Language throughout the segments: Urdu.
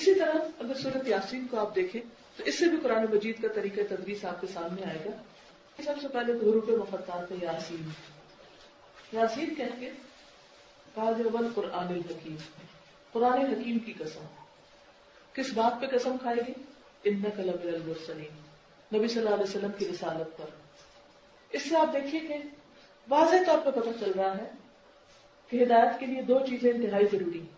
اسی طرح اگر سورۃ یاسین کو آپ دیکھیں تو اس سے بھی قرآن مجید کا طریقہ تدریس آپ کے سامنے آئے گا. سب سے پہلے حروف مقطعات ہے یاسین. یاسین کہہ کے کہا جو قرآن الحکیم، قرآن حکیم کی قسم. کس بات پہ قسم کھائے گی؟ انک لمن المرسلین، نبی صلی اللہ علیہ وسلم کی رسالت پر. اس سے آپ دیکھیے کہ واضح طور پہ پتہ چل رہا ہے کہ ہدایت کے لیے دو چیزیں انتہائی ضروری ہیں،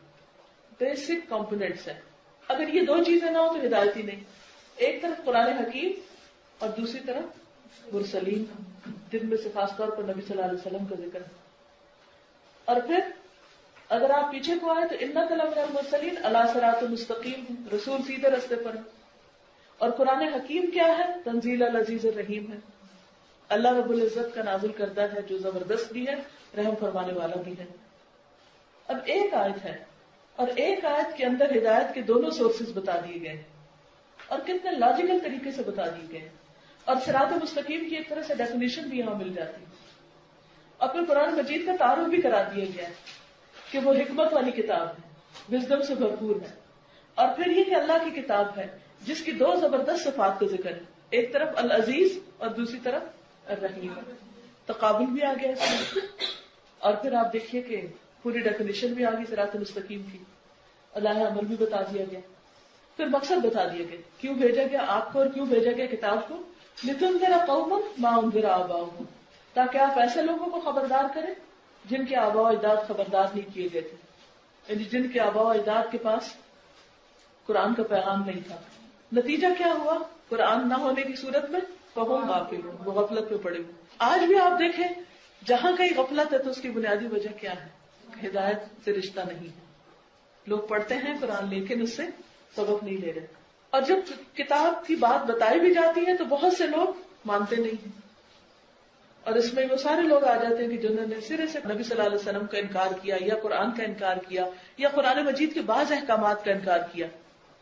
بیسک کمپوننٹس ہیں. اگر یہ دو چیزیں نہ ہو تو ہدایت ہی نہیں. ایک طرف قرآن حکیم اور دوسری طرف مرسلین، جن میں سے خاص طور پر نبی صلی اللہ علیہ وسلم کا ذکر ہے. اور پھر اگر آپ پیچھے کو آئے تو انک لمن المرسلین علی صراط مستقیم، رسول سیدھے راستے پر ہے. اور قرآن حکیم کیا ہے؟ تنزیل العزیز الرحیم ہے، اللہ رب العزت کا نازل کردہ ہے جو زبردست بھی ہے، رحم فرمانے والا بھی ہے. اب ایک آیت ہے اور ایک آیت کے اندر ہدایت کے دونوں سورسز بتا دیے گئے اور کتنے لاجیکل طریقے سے بتا دیے گئے. اور صراط مستقیم کی ایک طرح سے ڈیفینیشن بھی یہاں مل جاتی ہے. اور پھر قرآن مجید کا تعارف بھی کرا دیا گیا ہے کہ وہ حکمت والی کتاب ہے، وزڈم سے بھرپور ہے. اور پھر یہ کہ اللہ کی کتاب ہے جس کی دو زبردست صفات کا ذکر ہے، ایک طرف العزیز اور دوسری طرف الرحیم. تقابل بھی آ گیا اس میں. اور پھر آپ دیکھیے کہ پوری ڈیفینیشن بھی آ گئی صراط مستقیم کی، اللہ عمل بھی بتا دیا گیا. پھر مقصد بتا دیا گیا کیوں بھیجا گیا آپ کو اور کیوں بھیجا گیا کتاب کو. لتنذر قوما ما انذر آباؤہم، تاکہ آپ ایسے لوگوں کو خبردار کریں جن کے آباء و اجداد خبردار نہیں کیے گئے تھے، یعنی جن کے آباء و اجداد کے پاس قرآن کا پیغام نہیں تھا. نتیجہ کیا ہوا؟ قرآن نہ ہونے کی صورت میں فہم غافلون، وہ غفلت میں پڑے ہوئے. آج بھی آپ دیکھیں جہاں کہیں غفلت ہے تو اس کی بنیادی وجہ کیا ہے؟ ہدایت سے رشتہ نہیں ہے. لوگ پڑھتے ہیں قرآن لیکن اس سے سبق نہیں لے رہے. اور جب کتاب کی بات بتائی بھی جاتی ہے تو بہت سے لوگ مانتے نہیں ہیں. اور اس میں وہ سارے لوگ آ جاتے ہیں کہ جنہوں نے سرے سے نبی صلی اللہ علیہ وسلم کا انکار کیا یا قرآن کا انکار کیا یا قرآن مجید کے بعض احکامات کا انکار کیا.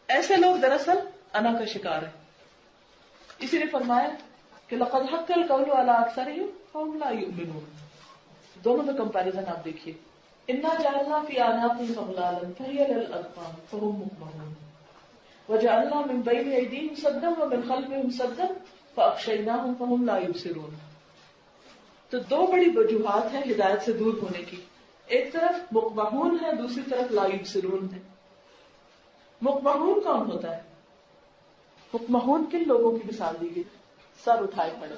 ایسے لوگ دراصل انا کا شکار ہیں. اسی لیے فرمایا کہ لقد حق القول علی اکثرهم فهم لا یؤمنون. دونوں میں کمپیریزن آپ دیکھیے. انا جعلنا فی اعناقهم اغلالا فهي للاذقان فهم مقمحون وجعلنا من بین ایدیہم سدا ومن خلفهم سدا فاغشیناہم فهم لا یبصرون. تو دو بڑی وجوہات ہیں ہدایت سے دور ہونے کی. ایک طرف مقمحون ہے، دوسری طرف لا یبصرون ہے. مقمحون کون ہوتا ہے؟ مقمحون کن لوگوں کی مثال دی گئی؟ سر اٹھائے کھڑے،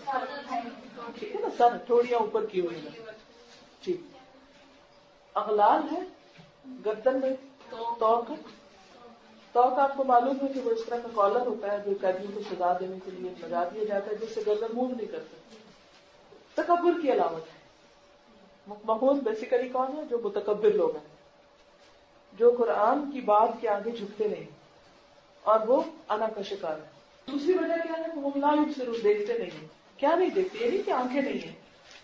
ٹھیک ہے نا، سر تھوڑیاں اوپر کی ہوئی ہیں. ٹھیک. اغلال ہے گردن میں توق آپ کو معلوم ہے کہ وہ اس طرح کا کالر ہوتا ہے جو قیدیوں کو سزا دینے کے لیے لگا دیا جاتا ہے جس سے گردن موو نہیں کر سکتی. تکبر کی علامت ہے. مقمحون بیسیکلی کون ہے؟ جو متکبر لوگ ہیں، جو قرآن کی بات کے آگے جھکتے نہیں اور وہ انا کا شکار ہے. دوسری وجہ کیا ہے؟ وہ لا یبصرون، دیکھتے نہیں ہیں. کیا نہیں دیکھتے؟ یہ نہیں کہ آنکھیں نہیں ہیں.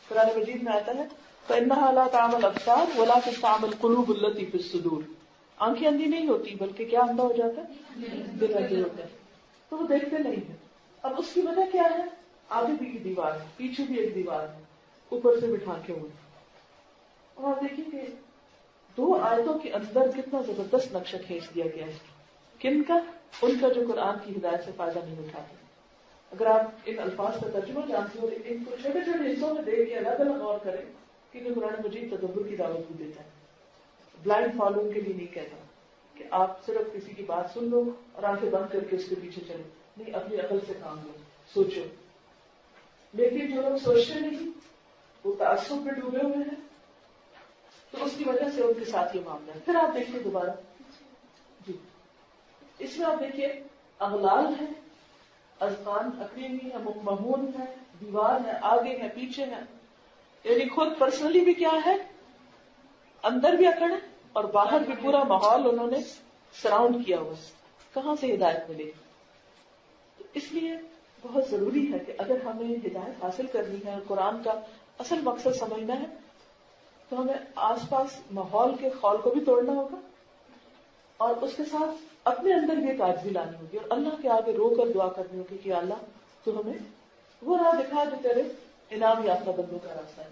قرآن مجید میں آتا ہے فإنها لا تعمى الأبصار ولكن تعمى القلوب التي في الصدور. آنکھیں اندھی نہیں ہوتی بلکہ کیا اندھا ہو جاتا ہے؟ دل اندھے ہوتا ہے. تو وہ دیکھتے نہیں ہیں. اب اس کی وجہ کیا ہے؟ آگے بھی ایک دیوار ہے، پیچھے بھی ایک دیوار ہے، اوپر سے بھی ڈھانکے ہوئے. اور دیکھیں کہ دو آیتوں کے اندر کتنا زبردست نقشہ کھینچ دیا گیا ہے. کن کا؟ ان کا جو قرآن کی ہدایت سے فائدہ نہیں اٹھاتے. اگر آپ ان الفاظ کا ترجمہ جانتے ہو، ان کو چھوٹے چھوٹے حصوں میں دیکھ کے الگ الگ غور کریں کیونکہ قرآن مجید تدبر کی دعوت بھی دیتا ہے. بلائنڈ فالوئنگ کے لیے نہیں کہتا کہ آپ صرف کسی کی بات سن لو اور آنکھیں بند کر کے اس کے پیچھے چلو. نہیں، اپنی عقل سے کام لو، سوچو. لیکن جو لوگ سوچتے نہیں وہ تعصب میں ڈوبے ہوئے ہیں تو اس کی وجہ سے ان کے ساتھ یہ معاملہ ہے. پھر آپ دیکھیے دوبارہ جی اس میں آپ دیکھیے اغلال ہے، اذقان اکڑی ہوئی ہے، مقمحون ہے، دیوار ہے، آگے ہے، پیچھے ہے. یعنی خود پرسنلی بھی کیا ہے؟ اندر بھی اکڑ ہے اور باہر بھی پورا ماحول انہوں نے سراؤنڈ کیا ہوا. کہاں سے ہدایت ملے؟ تو اس لیے بہت ضروری ہے کہ اگر ہمیں ہدایت حاصل کرنی ہے اور قرآن کا اصل مقصد سمجھنا ہے تو ہمیں آس پاس ماحول کے خول کو بھی توڑنا ہوگا اور اس کے ساتھ اپنے اندر بھی ایک عاجزی لانی ہوگی اور اللہ کے آگے رو کر دعا کرنی ہوگی کہ اللہ تو ہمیں وہ راہ دکھا جو تیرے انعام یافتہ بندوں کا راستہ ہے.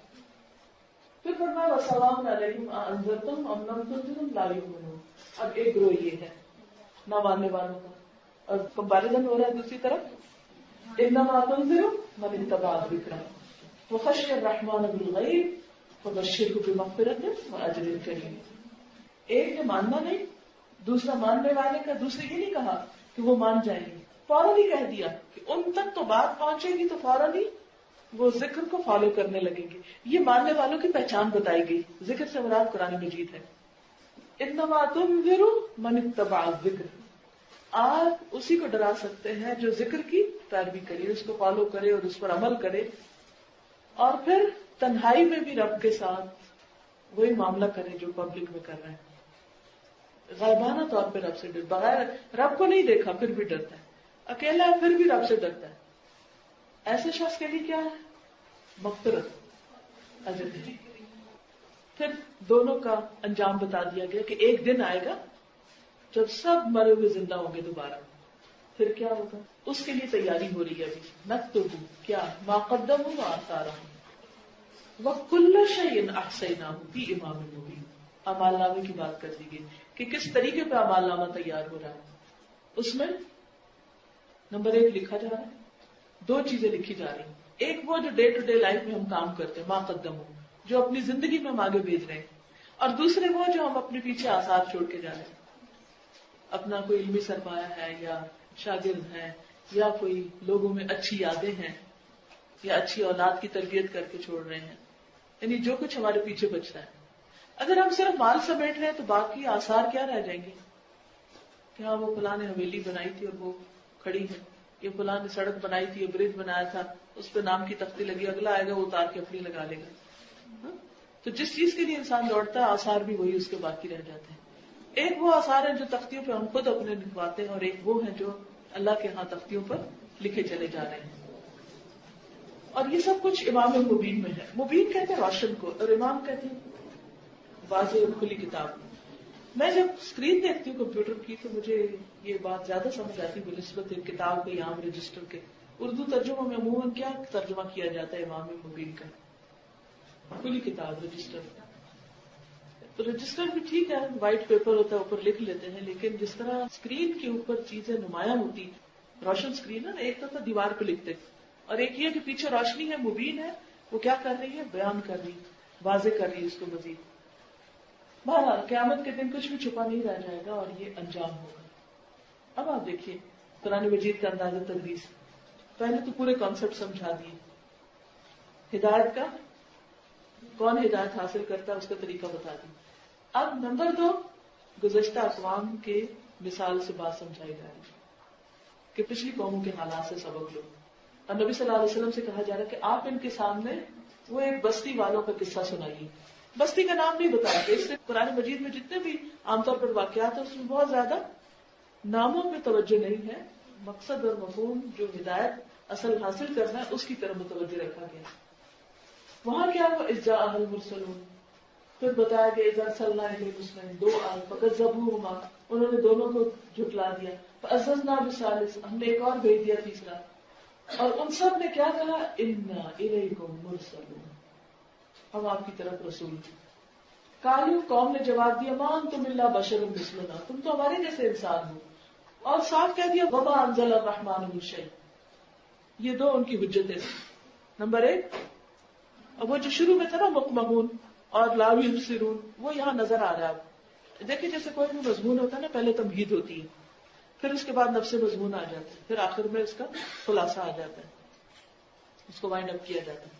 پھر فرمایا وَسَلَامٌ عَلَيْهِمْ أَأَنذَرْتُمْ أَمْ لَمْ تُنذِرْ لَا يُؤْمِنُونَ. اب ایک گروہ یہ ہے نہ ماننے والوں کا. اور کمپیریزن ہو رہا ہے دوسری طرف انما تنذر من اتبع الذکر وخشی الرحمن بالغیب فبشرہ بمغفرۃ واجر کریم. ایک نے ماننا نہیں، دوسرا ماننے والے کا. دوسرے یہ نہیں کہا کہ وہ مان جائیں گے، فوراً ہی کہہ دیا کہ ان تک تو بات پہنچے گی تو فوراً ہی وہ ذکر کو فالو کرنے لگیں گے. یہ ماننے والوں کی پہچان بتائی گئی. ذکر سے مراد قرآن مجید ہے. انما تنذر من اتبع الذکر، آپ اسی کو ڈرا سکتے ہیں جو ذکر کی پیروی کرے، اس کو فالو کرے اور اس پر عمل کرے، اور پھر تنہائی میں بھی رب کے ساتھ وہی معاملہ کرے جو پبلک میں کر رہے ہیں. غائبانہ طور پہ رب سے ڈر، بغیر رب کو نہیں دیکھا پھر بھی ڈرتا ہے، اکیلا ہے پھر بھی رب سے ڈرتا ہے. ایسے شخص کے لیے کیا ہے؟ مغفرت، اجر. پھر دونوں کا انجام بتا دیا گیا کہ ایک دن آئے گا جب سب مرے ہوئے زندہ ہوں گے دوبارہ. پھر کیا ہوگا اس کے لیے تیاری ہو رہی ہے ابھی. نکتب کیا ما قدموا وآثارهم وکل شیء احصیناہ فی امام مبین. اعمال نامے کی بات کر دی گئی کہ کس طریقے پہ اعمال نامہ تیار ہو رہا ہے. اس میں نمبر 1 لکھا جا رہا ہے، 2 چیزیں لکھی جا رہی ہیں. ایک وہ جو ڈے ٹو ڈے لائف میں ہم کام کرتے ہیں، ما قدموا، جو اپنی زندگی میں ہم آگے بھیج رہے ہیں. اور دوسرے وہ جو ہم اپنے پیچھے آثار چھوڑ کے جا رہے ہیں. اپنا کوئی علمی سرمایہ ہے، یا شاگرد ہے، یا کوئی لوگوں میں اچھی یادیں ہیں، یا اچھی اولاد کی تربیت کر کے چھوڑ رہے ہیں. یعنی جو کچھ ہمارے پیچھے بچتا ہے. اگر ہم صرف مال سمیٹ رہے ہیں تو باقی آثار کیا رہ جائیں گے؟ کہ ہاں وہ فلاں نے حویلی بنائی تھی اور وہ کھڑی ہے، یہ فلاں نے سڑک بنائی تھی، یہ برج بنایا تھا، اس پہ نام کی تختی لگی، اگلا آئے گا وہ اتار کے اپنی لگا لے گا. تو جس چیز کے لیے انسان دوڑتا ہے آثار بھی وہی اس کے باقی رہ جاتے ہیں. ایک وہ آثار ہیں جو تختیوں پہ ہم خود اپنے لکھواتے ہیں، اور ایک وہ ہیں جو اللہ کے ہاں تختیوں پر لکھے چلے جا رہے ہیں. اور یہ سب کچھ امام مبین میں ہے. مبین کہتے ہیں روشن کو، اور امام کہتے ہیں واضح اور کھلی کتاب. میں جب اسکرین دیکھتی ہوں کمپیوٹر کی تو مجھے یہ بات زیادہ سمجھ آتی ہے بنسبت کتاب کے عام رجسٹر کے. اردو ترجمہ میں عموماً کیا ترجمہ کیا جاتا ہے امام مبین کا؟ کھلی کتاب، رجسٹر. تو رجسٹر بھی ٹھیک ہے، وائٹ پیپر ہوتا ہے اوپر لکھ لیتے ہیں، لیکن جس طرح اسکرین کے اوپر چیزیں نمایاں ہوتی، روشن اسکرین ہے نا، ایک تو دیوار پہ لکھتے، اور ایک یہ کہ پیچھے روشنی ہے، مبین ہے، وہ کیا کر رہی ہے؟ بیان کر رہی، واضح کر رہی ہے اس کو مزید. بہرحال قیامت کے دن کچھ بھی چھپا نہیں رہ جائے گا اور یہ انجام ہوگا. اب آپ دیکھیے قرآن مجید کا انداز تدریس. پہلے تو پورے کانسیپٹ سمجھا دیے، ہدایت کا کون ہدایت حاصل کرتا ہے اس کا طریقہ بتا دی. اب نمبر 2 گزشتہ اقوام کے مثال سے بات سمجھائی جا رہی ہے کہ پچھلی قوموں کے حالات سے سبق لو. اور نبی صلی اللہ علیہ وسلم سے کہا جا رہا ہے کہ آپ ان کے سامنے وہ ایک بستی والوں کا قصہ سنائیے. بستی کا نام نہیں بتایا کہ اس سے قرآن مجید میں جتنے بھی عام طور پر واقعات ہیں اس میں بہت زیادہ ناموں پہ توجہ نہیں ہے. مقصد اور مفہوم جو ہدایت اصل حاصل کرنا ہے اس کی طرف متوجہ رکھا گیا. وہاں کیا ہوا؟ اذ جاء المرسلون، پھر بتایا گیا اذا ارسلنا الیہم اثنین، 2 آئے، فکذبوہما، انہوں نے دونوں کو جھٹلا دیا، فعززنا بثالث، ہم نے ایک اور بھیج دیا تیسرا. اور ان سب نے کیا کہا؟ انا الیکم مرسلون، ہم آپ کی طرف رسول ہیں. قالوا، قوم نے جواب دیا، ما انتم الا بشر مثلنا، تم تو ہمارے جیسے انسان ہو. اور صاف کہہ دیا وما انزل الرحمن من شیء. یہ 2 ان کی حجتیں تھیں. نمبر 1 اب وہ جو شروع میں تھا نا مقمحون اور لا یبصرون، وہ یہاں نظر آ رہا ہے. اب دیکھیں جیسے کوئی بھی مضمون ہوتا ہے نا، پہلے تمہید ہوتی ہے، پھر اس کے بعد نفس مضمون آ جاتا ہے، پھر آخر میں اس کا خلاصہ آ جاتا ہے، اس کو وائنڈ اپ کیا جاتا ہے.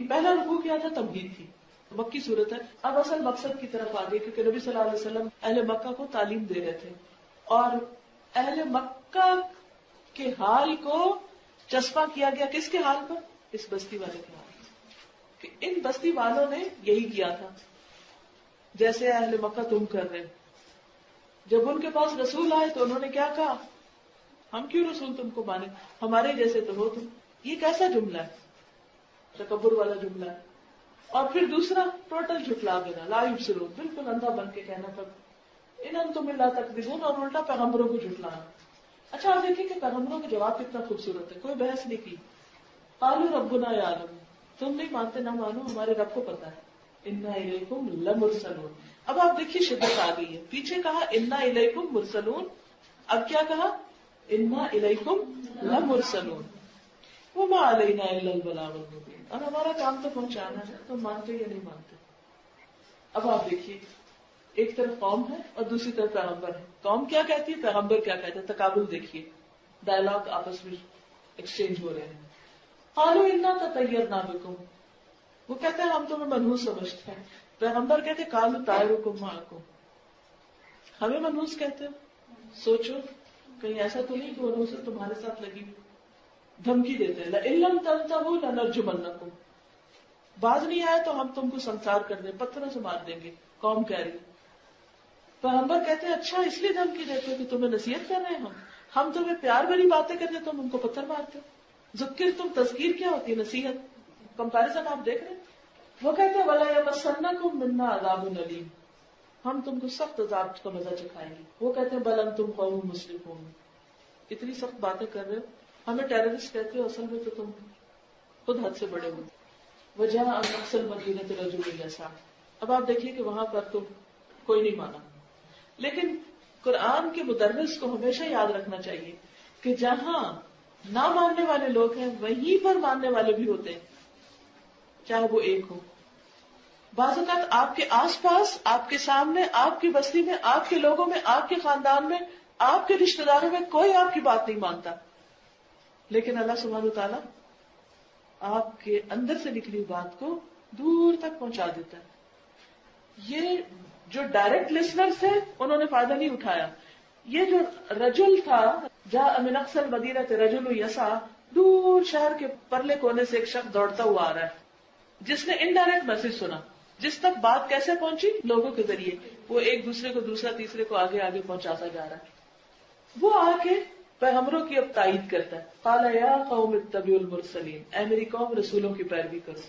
پہلا رکوع کیا تھا؟ تمہید تھی، مکی صورت ہے. اب اصل مقصد کی طرف آ گئی، کیونکہ نبی صلی اللہ علیہ وسلم اہل مکہ کو تعلیم دے رہے تھے، اور اہل مکہ کے حال کو چسپاں کیا گیا کس کے حال پر؟ اس بستی والے کے حال پر، کہ ان بستی والوں نے یہی کیا تھا جیسے اہل مکہ تم کر رہے. جب ان کے پاس رسول آئے تو انہوں نے کیا کہا؟ ہم کیوں رسول تم کو مانے، ہمارے جیسے تو ہو تم. یہ کیسا جملہ ہے؟ تکبر والا جملہ ہے. اور پھر دوسرا ٹوٹل جھٹلا دینا، لا یبصرون، بالکل اندھا بن کے کہنا تھا ان انتم الا تکذبون، اور الٹا پیغمبروں کو جھٹلانا. اچھا آپ دیکھیں کہ پیغمبروں کا جواب کتنا خوبصورت ہے، کوئی بحث نہیں کی. قالوا ربنا یعلم، تم نہیں مانتے نہ مانو، ہمارے رب کو پتا ہے. انا الیکم لمرسلون، اب آپ دیکھیے شدت آ گئی ہے. پیچھے کہا انا الیکم مرسلون, اب کیا کہا انا الیکم لمرسلون وما علینا الا البلاغ المبین, اور ہمارا کام تو پہنچانا ہے, تو مانتے یا نہیں مانتے. اب آپ دیکھیے ایک طرف قوم ہے اور دوسری طرف پیغمبر ہے. قوم کیا کہتی ہے, پیغمبر کیا کہتے ہیں, تقابل دیکھیے, ڈائلاگ آپس میں ایکسچینج ہو رہے ہیں. قالوا انا تطیرنا بکم, وہ کہتے ہیں ہم تمہیں منحوس سمجھتے ہیں. پیغمبر کہتے ہیں قالوا طائرکم معکم, ہمیں منحوس کہتے ہیں, سوچو کہیں ایسا تو نہیں کہ وہ نحوست تمہارے ساتھ لگی ہوئی. دھمکی دیتے ہیں لئن لم تنتهوا لنرجمنکم, باز نہیں آیا تو ہم تم کو سنسار کر دیں, پتھروں سے مار دیں گے. قوم کہہ رہی. پیغمبر کہتے ہیں اچھا اس لیے دھمکی دیتے ہو کہ تمہیں نصیحت کر رہے ہیں, ہم تمہیں پیار بھری باتیں کرتے ہیں, تم ان کو پتھر مارتے ہو. ذکر تم تذکیر کیا ہوتی ہے, نصیحت. کمپیریزن آپ دیکھ رہے ہیں. وہ کہتے ہیں وَلَا يَمَسَّنَّكُم مِّنَّا عَذَابٌ أَلِيمٌ, ہم تم کو سخت عذاب کا مزہ چکھائیں گے. وہ کہتے ہیں بل انتم قوم مسرفون, اتنی سخت باتیں کر رہے ہو, ہمیں ٹیررسٹ کہتے ہو, اصل میں تو تم خود حد سے بڑے ہو. وجاء اقصى المدينة رجل يسعى, اب آپ دیکھیے کہ وہاں پر تو کوئی نہیں مانا. لیکن قرآن کے مدرس کو ہمیشہ یاد رکھنا چاہیے کہ جہاں نہ ماننے والے لوگ ہیں وہیں پر ماننے والے بھی ہوتے ہیں, چاہے وہ ایک ہو. بعض اوقات آپ کے آس پاس, آپ کے سامنے, آپ کی بستی میں, آپ کے لوگوں میں, آپ کے خاندان میں, آپ کے رشتہ داروں میں کوئی آپ کی بات نہیں مانتا, لیکن اللہ سبحانہ وتعالیٰ آپ کے اندر سے نکلی بات کو دور تک پہنچا دیتا ہے. یہ جو ڈائریکٹ لسنرز تھے انہوں نے فائدہ نہیں اٹھایا. یہ جو رجل تھا, جاء من اقصى المدینہ رجل یسعى, دور شہر کے پرلے کونے سے ایک شخص دوڑتا ہوا آ رہا ہے, جس نے انڈائریکٹ میسج سنا. جس تک بات کیسے پہنچی, لوگوں کے ذریعے. وہ ایک دوسرے کو, دوسرا تیسرے کو آگے آگے پہنچاتا جا رہا ہے. وہ آ کے پیغمبروں کی اب تائید کرتا ہے. قال یا قوم اتبعوا المرسلین, اے میری قوم رسولوں کی پیروی کرو.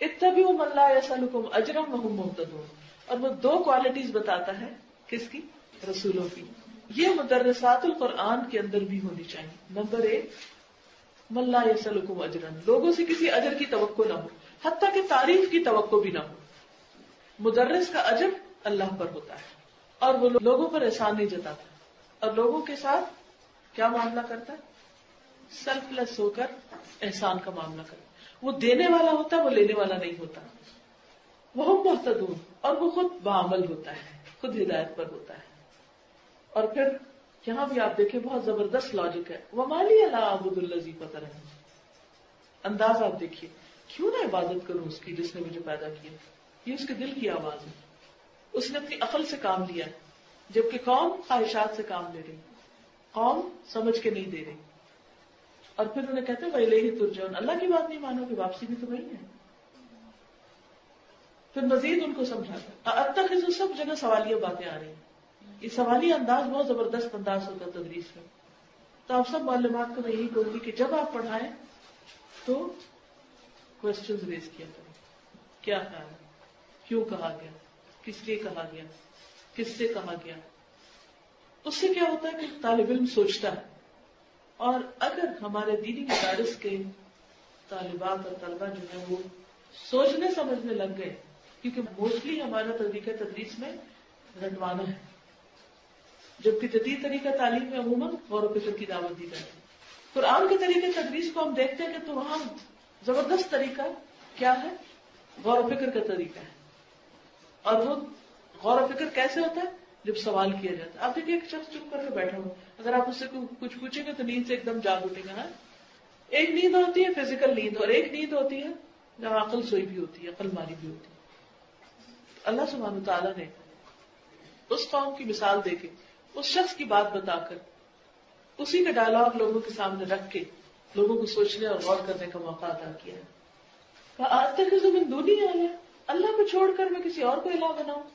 اتبعوا من لا يسألكم اجرا وهم مهتدون, اور وہ دو کوالٹیز بتاتا ہے کس کی, رسولوں کی. یہ مدرسات القرآن کے اندر بھی ہونی چاہیے. نمبر 1, من لا يسألكم اجرا, لوگوں سے کسی اجر کی توقع نہ ہو, حتیٰ کہ تعریف کی توقع بھی نہ ہو. مدرس کا اجر اللہ پر ہوتا ہے, اور وہ لوگوں پر احسان نہیں جتاتا, اور لوگوں کے ساتھ کیا معاملہ کرتا ہے, سیلف لیس ہو کر احسان کا معاملہ کرتا ہے. وہ دینے والا ہوتا ہے, وہ لینے والا نہیں ہوتا. وہ مہتدون, اور وہ خود بعمل ہوتا ہے, خود ہدایت پر ہوتا ہے. اور پھر یہاں بھی آپ دیکھیں بہت زبردست لاجک ہے. وَمَا لِيَ لَا أَعْبُدُ الَّذِي فَطَرَنِي, انداز آپ دیکھیے, کیوں نہ عبادت کروں اس کی جس نے مجھے پیدا کیا. یہ اس کے دل کی آواز ہے. اس نے اپنی عقل سے کام لیا, جبکہ قوم خواہشات سے کام لے رہی, قوم سمجھ کے نہیں دے رہی. اور پھر انہیں کہتے ہیں وَإِلَيْهِ تُرْجَعُونَ, اللہ کی بات نہیں مانو کہ واپسی بھی تو وہی ہے. پھر مزید ان کو سمجھاتا. اتخذ, سب جگہ سوالیہ باتیں آ رہی ہیں. یہ سوالیہ انداز بہت زبردست انداز ہوتا ہے تدریس میں. تو آپ سب معلومات کو میں یہی کہوں گی کہ جب آپ پڑھائیں تو کوشچنز ریز کیا کریں. کیا خیال ہے, کیوں کہا گیا, کس لیے کہا گیا, کس سے کہا گیا. اس سے کیا ہوتا ہے کہ طالب علم سوچتا ہے. اور اگر ہمارے دینی مدارس کے طالبات اور طلبہ جو ہے وہ سوچنے سمجھنے لگ گئے, کیونکہ موسٹلی ہمارا طریقہ تدریس میں رٹوانا ہے, جبکہ جدید طریقہ تعلیم میں عموماً غور و فکر کی دعوت دی جاتی ہے. قرآن کے طریقے تدریس کو ہم دیکھتے ہیں کہ تو وہاں زبردست طریقہ کیا ہے, غور و فکر کا طریقہ ہے. اور وہ غور و فکر کیسے ہوتا ہے, جب سوال کیا جاتا ہے. آپ دیکھیے ایک شخص چپ کر کے بیٹھا ہو, اگر آپ اس سے کچھ پوچھیں گے تو نیند سے ایک دم جاگ اٹھے گا. ایک نیند ہوتی ہے فزیکل نیند, اور ایک نیند ہوتی ہے جہاں عقل سوئی بھی ہوتی ہے, عقل ماری بھی ہوتی ہے. اللہ سبحانہ تعالیٰ نے اس قوم کی مثال دے کے, اس شخص کی بات بتا کر, اسی کا ڈائلاگ لوگوں کے سامنے رکھ کے لوگوں کو سوچنے اور غور کرنے کا موقع عطا کیا ہے. أَتَّخِذُ مِن دُونِهِ آلِهَةً, اللہ کو چھوڑ کر میں کسی اور کو الہ بناؤں.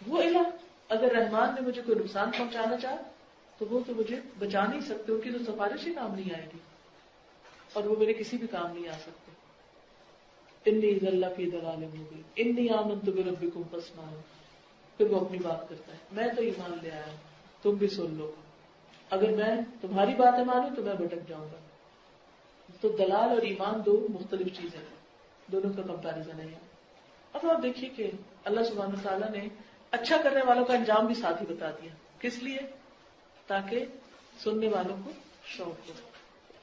وہ الہ, اگر رحمان نے مجھے کوئی نقصان پہنچانا چاہا تو وہ تو مجھے بچا نہیں سکتے, ان کی تو سفارش ہی کام نہیں آئے گی, اور وہ میرے کسی بھی کام نہیں آ سکتے. انی ذل فی ضلال مبین انی آمنت بربکم فاسمعون. پھر وہ اپنی بات کرتا ہے, میں تو ایمان لے آیا, تم بھی سن لو. اگر میں تمہاری باتیں مانوں تو میں بھٹک جاؤں گا. تو دلال اور ایمان دو مختلف چیزیں ہیں, دونوں کا کمپیریزن ہے. اب آپ دیکھیے کہ اللہ سبحانہ وتعالیٰ نے اچھا کرنے والوں کا انجام بھی ساتھ ہی بتا دیا. کس لیے؟ تاکہ سننے والوں کو شوق ہو.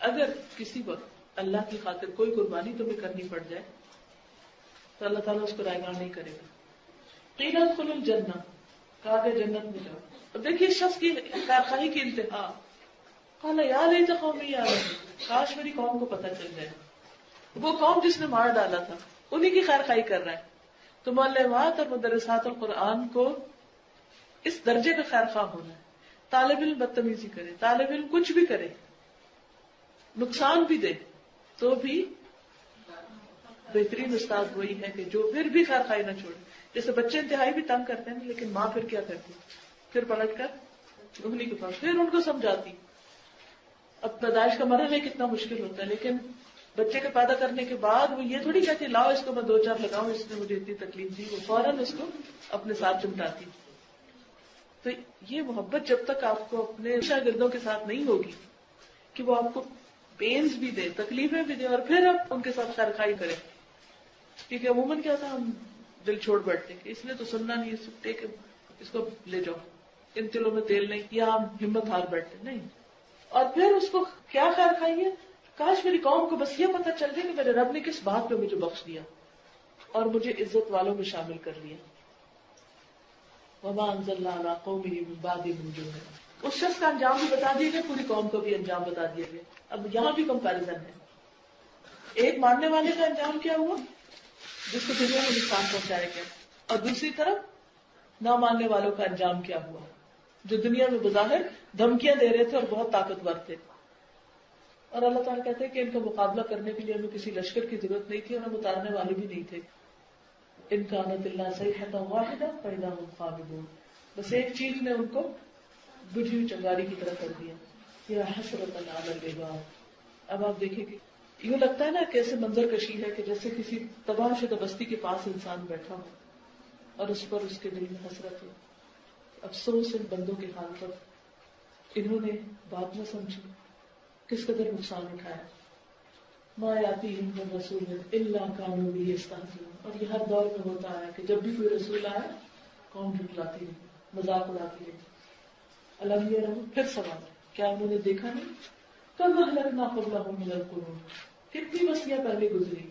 اگر کسی وقت اللہ کی خاطر کوئی قربانی تمہیں کرنی پڑ جائے تو اللہ تعالیٰ اس کو رائیگاں نہیں کرے گا. قیل ادخلوا الجنہ، کہا کہ جنت میں جاؤ. اب دیکھیے شخص کی کارخواہی کی انتہا. قال یا لیت قومی یعلمون، کاش میری قوم کو پتہ چل جائے. وہ قوم جس نے مار ڈالا تھا انہی کی خیر خواہی کر رہا ہے. تو معلمات اور مدرسات القرآن کو اس درجے کا خیر خواہ ہونا ہے. طالب علم بدتمیزی کرے، طالب علم کچھ بھی کرے، نقصان بھی دے، تو بھی بہترین استاد وہی ہے کہ جو پھر بھی خیر خواہی نہ چھوڑے. جیسے بچے انتہائی بھی تنگ کرتے ہیں لیکن ماں پھر کیا کرتی، پھر پلٹ کر انہی کے پاس پھر ان کو سمجھاتی. اب پیدائش کا مرحلہ کتنا مشکل ہوتا ہے، لیکن بچے کے پیدا کرنے کے بعد وہ یہ تھوڑی کہتی لاؤ اس کو میں 2-4 لگاؤں، اس نے مجھے اتنی تکلیف دی. وہ فوراً اس کو اپنے ساتھ چمٹاتی. تو یہ محبت جب تک آپ کو اپنے شاگردوں کے ساتھ نہیں ہوگی کہ وہ آپ کو پینز بھی دے، تکلیفیں بھی دے، اور پھر آپ ان کے ساتھ خیر خواہی کریں. کیونکہ عموماً کیا ہوتا ہے ہم دل چھوڑ بیٹھتے ہیں کہ اس نے تو سننا نہیں، اس کو لے جاؤ، ان تلوں میں تیل نہیں، یا ہم ہمت ہار بیٹھتے نہیں. اور پھر اس کو کیا خیر خواہی ہے، کاش میری قوم کو بس یہ پتہ چل جائے کہ میرے رب نے کس بات پہ مجھے بخش دیا اور مجھے عزت والوں میں شامل کر لیا. وما انزلنا علی قومہ من بعد من جند، اس شخص کا انجام بھی بتا دیا گیا، پوری قوم کو بھی انجام بتا دیا گیا. اب یہاں بھی کمپیرزن ہے. ایک ماننے والے کا انجام کیا ہوا جس کو دنیا میں نقصان پہنچایا گیا، اور دوسری طرف نہ ماننے والوں کا انجام کیا ہوا جو دنیا میں بظاہر دھمکیاں دے رہے تھے اور بہت طاقتور تھے. اور اللہ تعالیٰ کہتے ہیں کہ ان کا مقابلہ کرنے کے لیے ہمیں کسی لشکر کی ضرورت نہیں تھی اور ہم اتارنے والے بھی نہیں تھے. ان کانت اللہ صیحۃ واحدہ فاذا ھم خامدون، بس ایک چیز نے ان کو بجھی ہوئی چنگاری کی طرح کر دیا. یا حسرۃ علی العباد. اب آپ دیکھیں کہ یوں لگتا ہے نا کیسے منظر کشی ہے کہ جیسے کسی تباہ شدہ بستی کے پاس انسان بیٹھا ہو اور اس پر اس کے دل میں حسرت ہو. افسوس ان بندوں کے حال پر، انہوں نے بات نہ سمجھی، کس قدر نقصان اٹھایا. ما یاتیہم من رسول الا کانوا بہ یستہزئون. اور یہ ہر دور میں ہوتا ہے کہ جب بھی کوئی رسول آئے قوم جھٹلاتی رہی، مذاق اڑاتی رہی. الم یروا، پھر سوال، کیا انہوں نے دیکھا نہیں کم اہلکنا قبلہم من القرون، کتنی بستیاں پہلے گزری،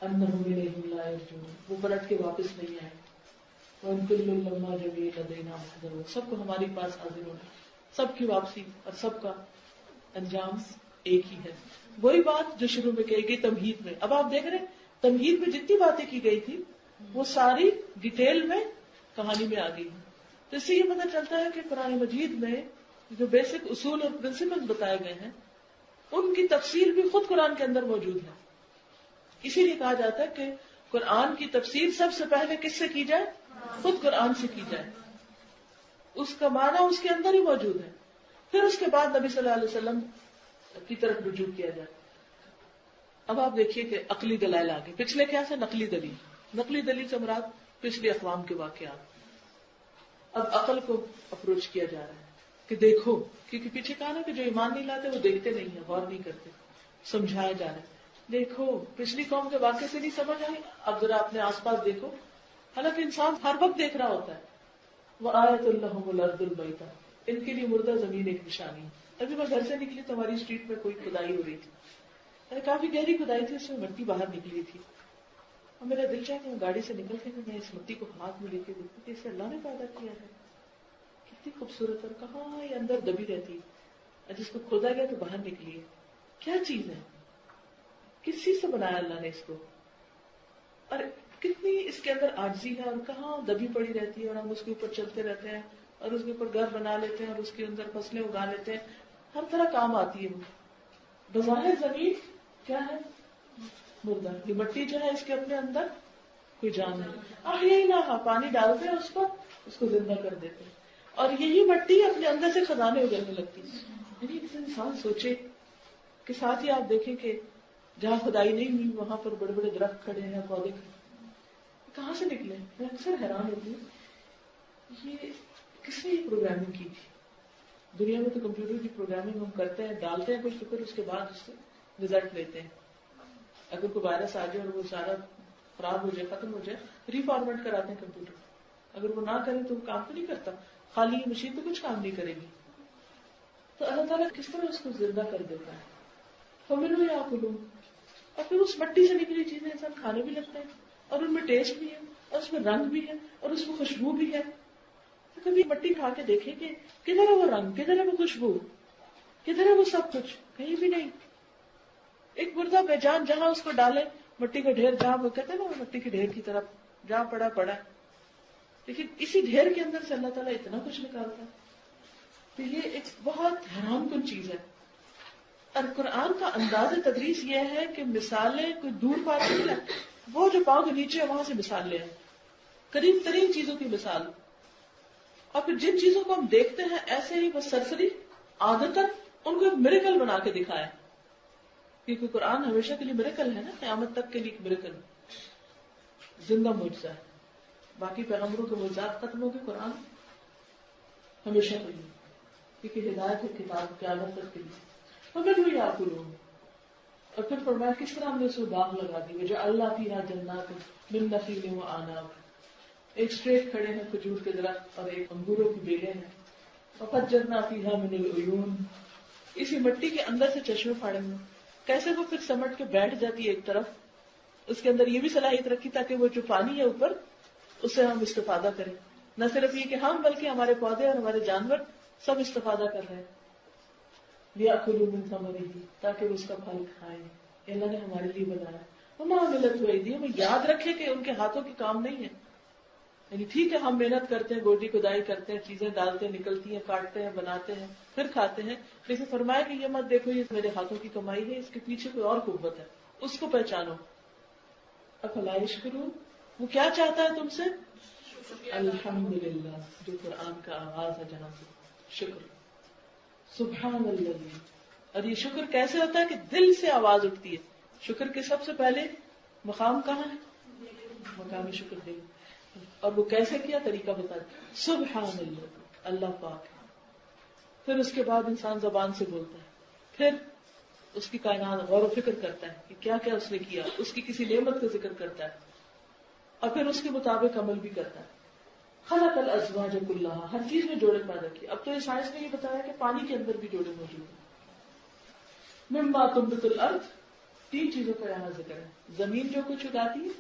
انہم الیہم لا یرجعون، وہ پلٹ کے واپس نہیں آئے. وَإِن كُلٌّ لَمَّا جَمِيعٌ لَدَيْنَا مُحْضَرُونَ، سب کو ہماری پاس حاضر ہونا، سب کی واپسی اور سب کا انجام ایک ہی ہے. وہی بات جو شروع میں کہی گئی تمہید میں. اب آپ دیکھ رہے ہیں تمہید میں جتنی باتیں کی گئی تھی وہ ساری ڈیٹیل میں کہانی میں آ گئی. تو اس سے یہ پتہ چلتا ہے کہ قرآن مجید میں جو بیسک اصول اور پرنسپل بتائے گئے ہیں ان کی تفسیر بھی خود قرآن کے اندر موجود ہے. اسی لیے کہا جاتا ہے کہ قرآن کی تفسیر سب سے پہلے کس سے کی جائے؟ خود قرآن سے کی جائے. اس کا معنی اس کے اندر ہی موجود ہے. پھر اس کے بعد نبی صلی اللہ علیہ وسلم کی طرف رجوع کیا جائے. اب آپ دیکھیے کہ عقلی دلائل آگے، پچھلے کیا سے نقلی دلیل. نقلی دلیل سے مراد پچھلے اقوام کے واقعات. اب عقل کو اپروچ کیا جا رہا ہے کہ دیکھو، کیونکہ پیچھے کہا نا کہ جو ایمان نہیں لاتے وہ دیکھتے نہیں ہیں، غور نہیں کرتے. سمجھایا جا رہا ہے، دیکھو پچھلی قوم کے واقعے سے نہیں سمجھ آئی، اب ذرا اپنے آس پاس دیکھو. حالانکہ انسان ہر وقت دیکھ رہا ہوتا ہے. وَآیَةٌ لَّهُمُ الْأَرْضُ الْمَيْتَةُ، ان کے لیے مردہ زمین ایک نشانی ہے. ابھی میں گھر سے نکلی تو ہماری اسٹریٹ میں کوئی کھدائی ہو رہی تھی، کافی گہری کھدائی تھی، اس میں مٹی باہر نکلی تھی. اور میرا دل چاہا کہ میں گاڑی سے نکل کے میں اس مٹی کو ہاتھ میں لے کے دیکھوں کہ اسے اللہ نے پیدا کیا ہے، کتنی خوبصورت. اور کہاں یہ اندر دبی رہتی ہے، جس کو کھودا گیا تو باہر نکلی ہے. کیا چیز ہے، کس چیز سے بنایا اللہ نے اس کو، اور کتنی اس کے اندر عاجزی ہے، اور کہاں دبی پڑی رہتی ہے. اور ہم اس کے اوپر چلتے رہتے ہیں اور اس کے اوپر گھر بنا لیتے ہیں اور اس کے اندر فصلیں اگا لیتے ہیں، ہر طرح کام آتی ہے. بظاہر زمین کیا ہے، مردہ. یہ مٹی جو ہے اس کے اپنے اندر کوئی جان نہیں. یہی نہ پانی ڈالتے ہیں اس پر، اس کو زندہ کر دیتے ہیں، اور یہی مٹی اپنے اندر سے خزانے اگلنے لگتی ہے. یعنی انسان سوچے کہ ساتھ ہی آپ دیکھیں کہ جہاں خدائی نہیں ہوئی وہاں پر بڑے بڑے درخت کھڑے ہیں، پودے کہاں سے نکلے. میں اکثر حیران ہوتی ہوں یہ کس نے یہ پروگرامنگ کی تھی. دنیا میں تو کمپیوٹر کی پروگرامنگ ہم کرتے ہیں، ڈالتے ہیں کچھ تو پھر اس کے بعد اس سے رزلٹ لیتے ہیں. اگر کوئی وائرس آ جائے اور وہ سارا خراب ہو جائے، ختم ہو جائے، ری فارمیٹ کراتے ہیں کمپیوٹر. اگر وہ نہ کرے تو وہ کام تو نہیں کرتا، خالی یہ مشین تو کچھ کام نہیں کرے گی. تو اللہ تعالیٰ کس طرح اس کو زندہ کر دیتا ہے. فَمِنْهُ يَأْكُلُونَ، اور پھر اس مٹی سے نکلی چیزیں انسان کھانے بھی لگتے ہیں، اور ان میں ٹیسٹ بھی ہے، اور اس میں رنگ بھی ہے، اور اس میں خوشبو بھی ہے. تو کبھی مٹی کھا کے دیکھیں کہ کدھر ہے وہ رنگ، کدھر ہے وہ خوشبو، کدھر ہے وہ سب کچھ؟ کہیں بھی نہیں. ایک مردہ بے جان جہاں اس کو ڈالے، مٹی کا ڈھیر جہاں وہ کہتے ہیں نا، مٹی کے ڈھیر کی طرف جہاں پڑا پڑا ہے، لیکن اسی ڈھیر کے اندر سے اللہ تعالیٰ اتنا کچھ نکالتا ہے. تو یہ ایک بہت حیران کن چیز ہے. اور قرآن کا انداز تدریس یہ ہے کہ مثالیں کوئی دور بات نہیں ہے، وہ جو پاؤں کے نیچے ہے وہاں سے مثال لے آئے، قریب ترین چیزوں کی مثال. اور پھر جن چیزوں کو ہم دیکھتے ہیں ایسے ہی بس سرسری عادتاً ان کو ایک میریکل بنا کے دکھائے، کیونکہ قرآن ہمیشہ کے لیے میریکل ہے نا، قیامت تک کے لیے ایک میریکل زندہ معجزہ ہے. باقی پیغمبروں کے معجزات ختم ہو گئے، قرآن ہمیشہ کے لیے، کیونکہ ہدایت ہے کتاب قیامت تک کے لیے. فَمِنْهُ يَأْكُلُونَ، اور پھر فرمایا کس طرح ہم نے اس کو باغ لگا دی، وَجَعَلْنَا فِيهَا جَنَّاتٍ مِّن نَخِيلٍ وَأَعْنَابٍ، ایک اسٹریٹ کھڑے ہیں کھجور کے درخت اور ایک انگوروں کی بیلیں ہیں. وَفَجَّرْنَا فِيهَا مِنَ الْعُيُونِ، اسی مٹی کے اندر سے چشمے پھاڑے ہوئے. کیسے وہ پھر سمٹ کے بیٹھ جاتی ہے ایک طرف، اس کے اندر یہ بھی صلاحیت رکھی تاکہ وہ جو پانی ہے اوپر اس سے ہم استفادہ کریں. نہ صرف یہ کہ ہم بلکہ ہمارے پودے اور ہمارے جانور سب استفادہ کر رہے ہیں. لِيَأْكُلُوا مِنْ ثَمَرِهِ، تاکہ وہ اس کا پھل کھائیں. اللہ نے ہمارے لیے بنایا. وَمَا عَمِلَتْهُ أَيْدِيهِمْ، یاد رکھے کہ ان کے ہاتھوں کی کام نہیں ہے. یعنی ٹھیک ہے ہم محنت کرتے ہیں، گوڈی کدائی کرتے ہیں، چیزیں ڈالتے ہیں، نکلتی ہیں، کاٹتے ہیں، بناتے ہیں، پھر کھاتے ہیں، لیکن فرمایا کہ یہ مت دیکھو یہ میرے ہاتھوں کی کمائی ہے، اس کے پیچھے کوئی اور قوت ہے، اس کو پہچانو. افلا یشکرون، وہ کیا چاہتا ہے تم سے؟ الحمدللہ، جو قرآن کا آغاز ہے جہاں سے شکر. سبحان اللہ. اور یہ شکر کیسے ہوتا ہے کہ دل سے آواز اٹھتی ہے. شکر کے سب سے پہلے مقام کہاں ہے؟ مقام شکر دل. اور وہ کیسے کیا طریقہ بتا دیا، سبحان اللہ، اللہ پاک ہے. پھر اس کے بعد انسان زبان سے بولتا ہے، پھر اس کی کائنات غور و فکر کرتا ہے کہ کیا کیا اس نے کیا، اس کی کسی نعمت کا ذکر کرتا ہے، اور پھر اس کے مطابق عمل بھی کرتا ہے. خلق الازواج کلھا، ہر چیز میں جوڑے پیدا کیے. اب تو یہ سائنس نے یہ بتایا کہ پانی کے اندر بھی جوڑے موجود ہیں. مما تنبت الارض، 3 چیزوں کا یہاں ذکر ہے. زمین جو کچھ اگاتی ہے،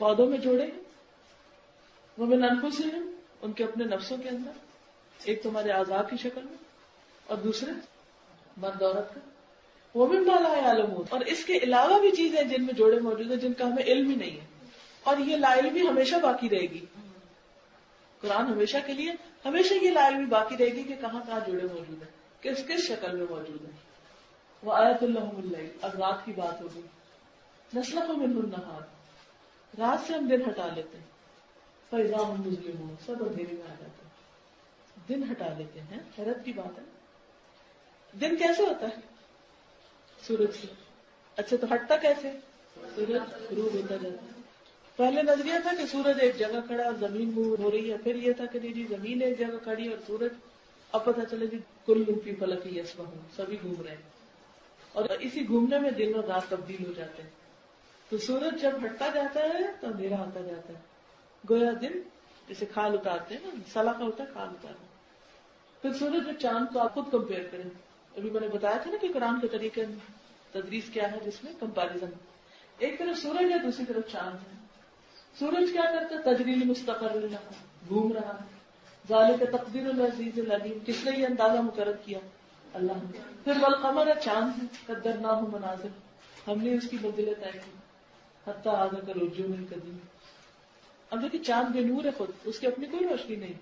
پودوں میں جوڑے ہیں. ومن انفسہم، ان کے اپنے نفسوں کے اندر، ایک تمہارے اعضاء کی شکل میں اور دوسرے مرد عورت کا. ومما لا یعلمون، اور اس کے علاوہ بھی چیزیں جن میں جوڑے موجود ہیں جن کا ہمیں علم ہی نہیں ہے. اور یہ لا علمی ہمیشہ باقی رہے گی. قرآن ہمیشہ کے لیے ہمیشہ یہ لا علمی باقی رہے گی کہ کہاں کہاں جوڑے موجود ہیں، کس کس شکل میں موجود ہیں. وآیۃ لہم اللیل، اب رات کی بات ہوگی. نسلخ منہ النہار، رات سے ہم دن ہٹا لیتے ہیں. فإذا هم مظلمون، سب اندھیرے میں آ جاتے ہیں، دن ہٹا لیتے ہیں. حیرت کی بات ہے. دن کیسے ہوتا ہے؟ سورج سے. اچھا تو ہٹتا کیسے؟ سورج غروب ہوتا جاتا ہے. پہلے نظریہ تھا کہ سورج ایک جگہ کھڑا اور زمین موو ہو رہی ہے، پھر یہ تھا کہ جی زمین ایک جگہ کھڑی اور سورج. اب پتہ چلے جی کل فی فلک یسبحون، سبھی گھوم رہے ہیں، اور اسی گھومنے میں دن اور رات تبدیل ہو جاتے ہیں. تو سورج جب ہٹتا جاتا ہے تو اندھیرا آتا جاتا ہے. گویا دن جیسے کھال اتارتے ہیں نا، سلاخا ہوتا ہے کھال اتارنا. پھر سورج اور چاند کو آپ خود کمپیئر کریں. ابھی میں نے بتایا تھا نا کہ قرآن کے طریقے تدریس کیا ہے جس میں کمپیریزن. ایک طرف سورج ہے، دوسری طرف چاند ہے. سورج کیا کرتا ہے؟ تجریل مستقر لها، گھوم رہا ہے. ذالک تقدیر العزیز العلیم، کس نے یہ اندازہ مقرر کیا؟ اللہ نے. پھر والقمر، چاند ہے، قدرناہ منازل، ہم نے اس کی منزلیں طے کی. حتی عاد کالعرجون القدیم. اب دیکھیں چاند بے نور ہے، خود اس کی اپنی کوئی روشنی نہیں،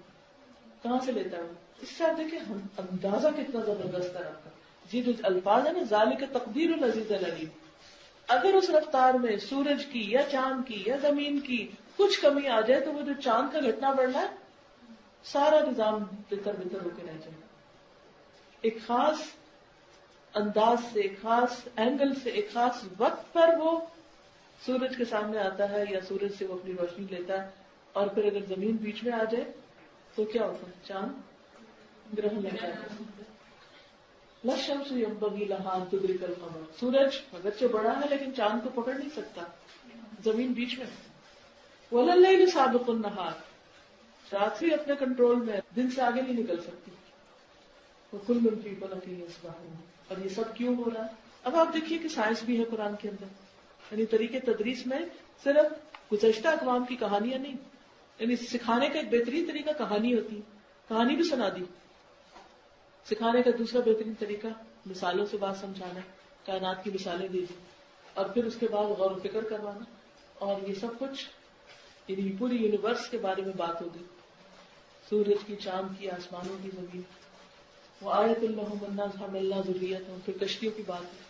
کہاں سے لیتا ہے وہ؟ اس سے آپ دیکھیں اندازہ کتنا زبردست ہے آپ کا. جی جو الفاظ ہے نا، ذالک تقدیر العزیز العلیم، اگر اس رفتار میں سورج کی یا چاند کی یا زمین کی کچھ کمی آ جائے تو وہ جو چاند کا گھٹنا بڑھنا ہے سارا نظام بتر بتر ہو کے رہ جائے. ایک خاص انداز سے، ایک خاص اینگل سے، ایک خاص وقت پر وہ سورج کے سامنے آتا ہے یا سورج سے وہ اپنی روشنی لیتا ہے. اور پھر اگر زمین بیچ میں آ جائے تو کیا ہوتا ہے؟ چاند گرہن لگ جاتا ہے. لا الشمس ينبغي لها ان تدرك القمر، سورج اگرچہ بڑا ہے لیکن چاند کو پکڑ نہیں سکتا، زمین بیچ میں. ولا الليل سابق النهار، رات بھی اپنے کنٹرول میں ہے، دن سے آگے نہیں نکل سکتی. وَكُلٌّ فِي فَلَكٍ يَسْبَحُونَ. اور یہ سب کیوں ہو رہا ہے؟ اب آپ دیکھیے کہ سائنس بھی ہے قرآن کے اندر. یعنی طریقے تدریس میں صرف گزشتہ اقوام کی کہانیاں نہیں، یعنی سکھانے کا ایک بہترین طریقہ کہانی ہوتی ہے. کہانی بھی سنا دی. سکھانے کا دوسرا بہترین طریقہ مثالوں سے بات سمجھانا، کائنات کی مثالیں دے دی، اور پھر اس کے بعد غور و فکر کروانا. اور یہ سب کچھ یعنی پوری یونیورس کے بارے میں بات ہوگی، سورج کی، چاند کی، آسمانوں کی، زمین. وآیۃ لہم انا حملنا ذریتہم، پھر کشتیوں کی بات ہے.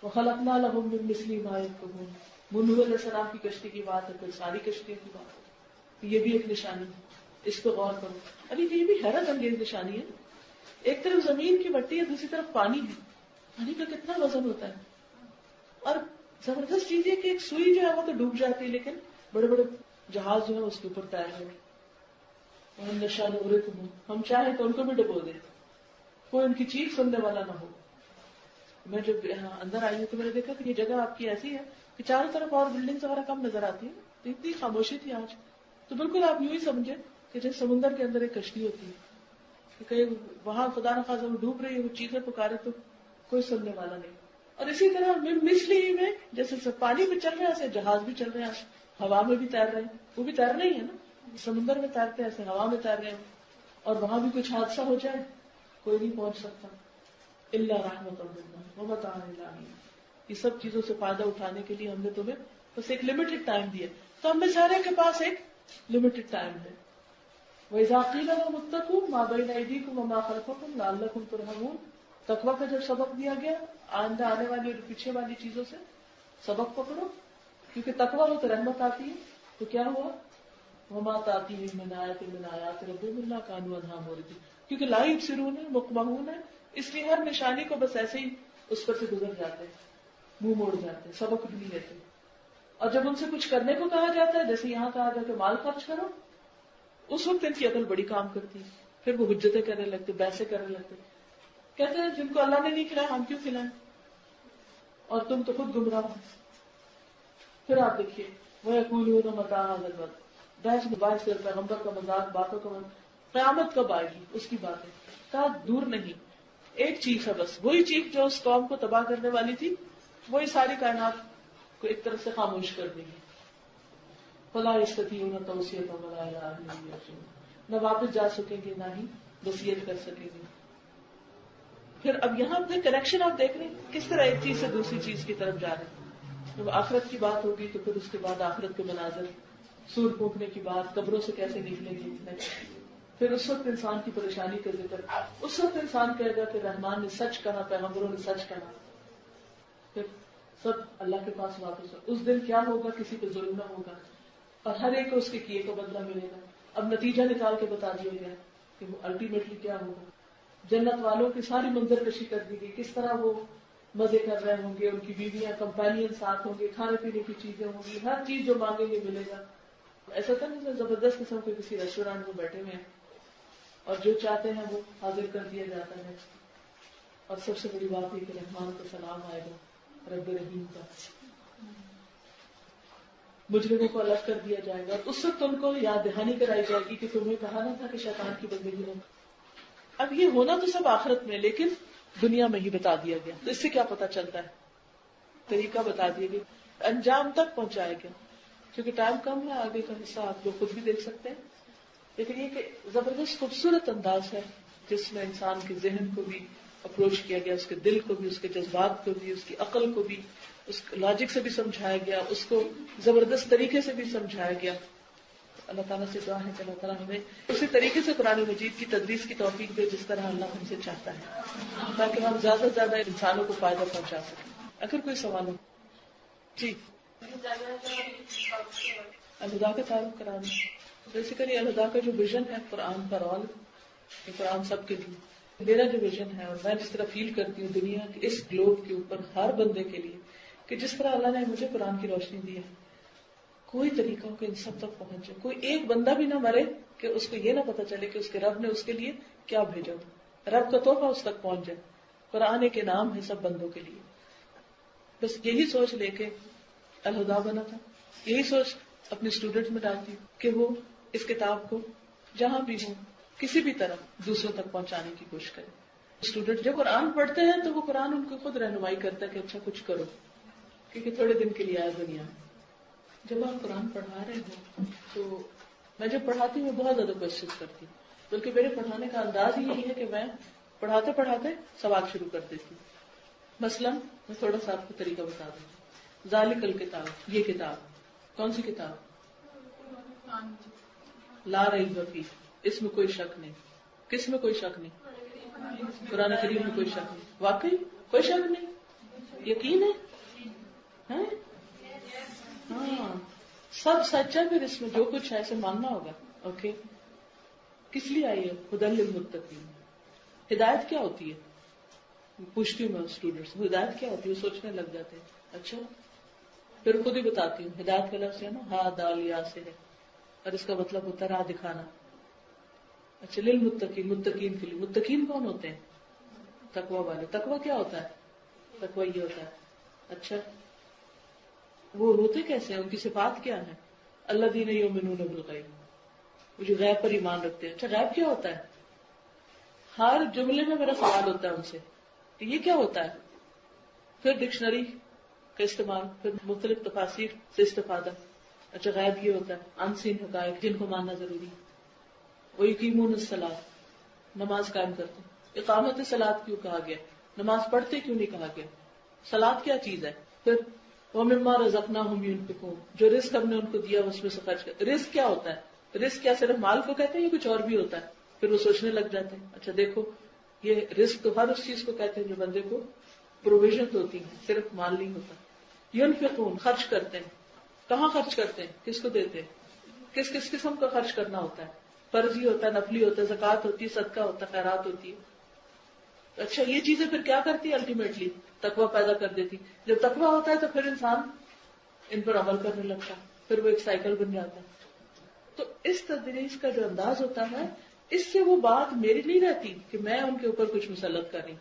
وخلقنا لہم من مثلہ ما یرکبون، نوح علیہ السلام کی کشتی کی بات ہے، پھر ساری کشتیوں کی بات ہے. یہ بھی ایک نشانی ہے، اس پہ غور کرو. ابھی یہ بھی حیرت انگیز نشانی ہے. ایک طرف زمین کی مٹی ہے، دوسری طرف پانی ہے. پانی کا کتنا وزن ہوتا ہے. اور زبردست چیز یہ کہ ایک سوئی جو ہے وہ تو ڈوب جاتی ہے، لیکن بڑے بڑے جہاز جو ہے اس کے اوپر تیر ہے. ہم چاہیں تو ان کو بھی ڈبو دیں، کوئی ان کی چیخ سننے والا نہ ہو. میں جب اندر آئی ہوں تو میں نے دیکھا کہ یہ جگہ آپ کی ایسی ہے کہ چاروں طرف اور بلڈنگز وغیرہ کم نظر آتی ہیں، تو اتنی خاموشی تھی آج. تو بالکل آپ یوں ہی سمجھے کہ جیسے سمندر کے اندر ایک کشتی ہوتی ہے کہ کہیں وہاں خدا نخواستہ وہ ڈوب رہی ہے، وہ چیزیں پکارے تو کوئی سننے والا نہیں. اور اسی طرح مثلی میں جیسے پانی میں چل رہے ہیں ایسے جہاز بھی چل رہے ہیں، ہوا میں بھی تیر رہے ہیں. وہ بھی تیر رہی ہے نا، سمندر میں تیرتے ایسے ہوا میں تیر رہے ہیں. اور وہاں بھی کچھ حادثہ ہو جائے کوئی نہیں پہنچ سکتا. الا رحمۃ اللہ ومتاع للہ. یہ سب چیزوں سے فائدہ اٹھانے کے لیے ہم نے تمہیں بس ایک لمیٹڈ ٹائم دیا. تو ہم سارے کے پاس ایک لمیٹڈ ٹائم ہے. وَإِذَا قِيلَ لَهُمُ اتَّقُوا مَا بَيْنَ أَيْدِيكُمْ وَمَا خَلْفَكُمْ لَعَلَّكُمْ تُرْحَمُونَ. تقویٰ کا جب سبق دیا گیا، آئندہ آنے والی اور پیچھے والی چیزوں سے سبق پکڑو، کیونکہ تقویٰ ہو تو رحمت آتی ہے. تو کیا ہوا؟ وَمَا تَأْتِيهِم مِّنْ آیَةٍ مِّنْ آیَاتِ رَبِّهِمْ إِلَّا كَانُوا عَنْهَا مُعْرِضِينَ. کیونکہ لا یبصرون مقمحون ہے، اس لیے ہر نشانی کو بس ایسے ہی اس پر سے گزر جاتے ہیں، منہ موڑ جاتے ہیں، سبق بھی نہیں لیتے. اور جب ان سے کچھ کرنے کو کہا جاتا ہے، جیسے یہاں کہا جاتا ہے مال خرچ کرو، اس وقت ان کی عقل بڑی کام کرتی ہے. پھر وہ حجتیں کرنے لگتے، بحثیں کرنے لگتے، کہتے ہیں جن کو اللہ نے نہیں کھلایا ہم کیوں کھلائیں، اور تم تو خود گمراہ ہو. پھر آپ دیکھیے وَيَقُولُونَ مَتَىٰ هَٰذَا الْوَعْدُ، بحث مباحث سے پیغمبر کا مذاق، باتوں کا مذاق. قیامت کب آئے گی اس کی بات ہے، کہا دور نہیں، ایک چیخ ہے بس، وہی چیخ جو اس قوم کو تباہ کرنے والی تھی، وہی ساری کائنات کو ایک طرف سے خاموش کر دے گی. فَلَا يَسْتَطِيعُونَ تَوْصِيَةً وَلَا إِلَىٰ أَهْلِهِمْ يَرْجِعُونَ. نہ واپس جا سکیں گے، نہ ہی وصیت کر سکیں گے. پھر اب یہاں پہ کنیکشن آپ دیکھ رہے ہیں کس طرح ایک چیز سے دوسری چیز کی طرف جا رہے ہیں. جب آخرت کی بات ہوگی تو پھر اس کے بعد آخرت کے مناظر، سور پھونکنے کی بات، قبروں سے کیسے نکلیں گے. پھر اس وقت انسان کی پریشانی کا ذکر، اس وقت انسان کہے گا کہ رحمان نے سچ کہا، پیغمبروں نے سچ کہا. پھر سب اللہ کے پاس واپس ہو. اس دن کیا ہوگا؟ کسی پہ ظلم نہ ہوگا اور ہر ایک کو اس کے کیے کا بدلہ ملے گا. اب نتیجہ نکال کے بتا دیا گیا کہ وہ الٹیمیٹلی کیا ہوگا. جنت والوں کی ساری منظر کشی کر دی گئی، کس طرح وہ مزے کر رہے ہوں گے، ان کی بیویاں کمپینین ساتھ ہوں گے، کھانے پینے کی چیزیں ہوں گی، ہر چیز جو مانگیں گے ملے گا. ایسا تھا نہیں زبردست قسم کے کسی ریسٹورینٹ میں بیٹھے ہوئے ہیں اور جو چاہتے ہیں وہ حاضر کر دیا جاتا ہے. اور سب سے بڑی بات یہ کہ رحمان کا سلام آئے گا، رب رحیم کا. مجرموں کو الگ کر دیا جائے گا، اس وقت ان کو یاد دہانی کرائی جائے گی کہ تمہیں کہا نہ تھا کہ شیطان کی بندگی ہو. اب یہ ہونا تو سب آخرت میں، لیکن دنیا میں ہی بتا دیا گیا. تو اس سے کیا پتا چلتا ہے؟ طریقہ بتا دیا گیا، انجام تک پہنچایا گیا. کیونکہ ٹائم کم ہے، آگے کا حصہ آپ لوگ خود بھی دیکھ سکتے ہیں. لیکن یہ کہ زبردست خوبصورت انداز ہے جس میں انسان کے ذہن کو بھی اپروچ کیا گیا، اس کے دل کو بھی، اس کے جذبات کو بھی، اس کی عقل کو بھی، اس لاجک سے بھی سمجھایا گیا، اس کو زبردست طریقے سے بھی سمجھایا گیا. اللہ تعالیٰ سے دعا ہے کہ اللہ تعالیٰ ہمیں اسی طریقے سے قرآن مجید کی تدریس کی توفیق دے جس طرح اللہ ہم سے چاہتا ہے، تاکہ ہم زیادہ سے زیادہ انسانوں کو فائدہ پہنچا سکیں. اگر کوئی سوال ہو جی. الہدا کا تعارف کرانا، بیسیکلی الہدا کا جو ویژن ہے قرآن پر آل، قرآن سب کے لیے. میرا جو ویژن ہے اور میں جس طرح فیل کرتی ہوں دنیا کے اس گلوب کے اوپر ہر بندے کے لیے، کہ جس طرح اللہ نے مجھے قرآن کی روشنی دی ہے، کوئی طریقہ ہو کہ ان سب تک پہنچ جائے. کوئی ایک بندہ بھی نہ مرے کہ اس کو یہ نہ پتا چلے کہ اس کے رب نے اس کے لیے کیا بھیجا، رب کا تحفہ اس تک پہنچ جائے. قرآن ایک انعام ہے سب بندوں کے لیے. بس یہی سوچ لے کے الہدا بنا تھا، یہی سوچ اپنے اسٹوڈنٹ میں ڈالتی کہ وہ اس کتاب کو جہاں بھی ہو کسی بھی طرح دوسروں تک پہنچانے کی کوشش کریں. اسٹوڈنٹ جب قرآن پڑھتے ہیں تو وہ قرآن ان کو خود رہنمائی کرتا ہے کہ اچھا کچھ کرو، کیونکہ تھوڑے دن کے لیے آیا دنیا میں. جب آپ قرآن پڑھا رہے ہو تو میں جب پڑھاتی ہوں میں بہت زیادہ کوشش کرتی ہوں، بلکہ میرے پڑھانے کا انداز ہی یہی ہے کہ میں پڑھاتے پڑھاتے سوال شروع کر دیتی ہوں. مثلا میں تھوڑا سا آپ کو طریقہ بتا دوں. ذالک الکتاب، یہ کتاب کون سی کتاب؟ لا ریب فیہ، اس میں کوئی شک نہیں. کس میں کوئی شک نہیں؟ قرآن کریم میں کوئی شک نہیں. واقعی کوئی شک نہیں؟ یقین ہے؟ ہاں سب سچ ہے. پھر اس میں جو کچھ ہے اسے ماننا ہوگا. اوکے کس لیے آئی ہے؟ ہدی للمتقین. ہدایت کیا ہوتی ہے؟ پوچھتی ہوں میں اسٹوڈینٹس ہدایت کیا ہوتی ہے، وہ سوچنے لگ جاتے ہیں. اچھا پھر خود ہی بتاتی ہوں. ہدایت کا لفظ ہے نا ہا دال یا سے ہے، اور اس کا مطلب ہوتا ہے راہ دکھانا. اچھا للمتقین، متقین کے لیے. متقین کون ہوتے ہیں؟ تقوی والے. تقوی کیا ہوتا ہے؟ تقوی یہ ہوتا ہے. اچھا وہ ہوتے کیسے ہیں؟ ان کی صفات کیا ہے؟ الذین یؤمنون بالغیب، وہ جو غیب پر ایمان رکھتے ہیں. اچھا غیب کیا ہوتا ہے؟ ہر جملے میں میرا سوال ہوتا ہے ان سے کہ یہ کیا ہوتا ہے. پھر ڈکشنری کا استعمال، پھر مختلف تفاسیر سے استفادہ. اچھا غیب یہ ہوتا ہے ان سین حقائق جن کو ماننا ضروری. وَيُقِيمُونَ الصَّلَاةَ، نماز قائم کرتے ہیں. اقامت صلاۃ کیوں کہا گیا؟ نماز پڑھتے کیوں نہیں کہا گیا؟ صلاۃ کیا چیز ہے؟ پھر وَمِمَّا رَزَقْنَاهُمْ يُنْفِقُونَ، جو رزق ہم نے ان کو دیا اس میں سے خرچ کر. رزق کیا ہوتا ہے؟ رزق کیا صرف مال کو کہتے ہیں یا کچھ اور بھی ہوتا ہے؟ پھر وہ سوچنے لگ جاتے ہیں. اچھا دیکھو یہ رزق تو ہر اس چیز کو کہتے ہیں جو بندے کو پروویژن ہوتی ہے، صرف مال نہیں ہوتا. ينفقون خرچ کرتے ہیں. کہاں خرچ کرتے ہیں؟ کس کو دیتے ہیں؟ کس کس قسم کا خرچ کرنا ہوتا ہے؟ فرضی ہوتا ہے، نفلی ہوتا ہے، زکوٰۃ ہوتی ہے، صدقہ ہوتا ہے، خیرات ہوتی ہے. اچھا یہ چیزیں پھر کیا کرتی ہے؟ الٹیمیٹلی تقویٰ پیدا کر دیتی. جب تقویٰ ہوتا ہے تو پھر انسان ان پر عمل کرنے لگتا ہے، پھر وہ ایک سائیکل بن جاتا ہے. تو اس تدریس کا جو انداز ہوتا ہے اس سے وہ بات میری نہیں رہتی کہ میں ان کے اوپر کچھ مسلط کر رہی.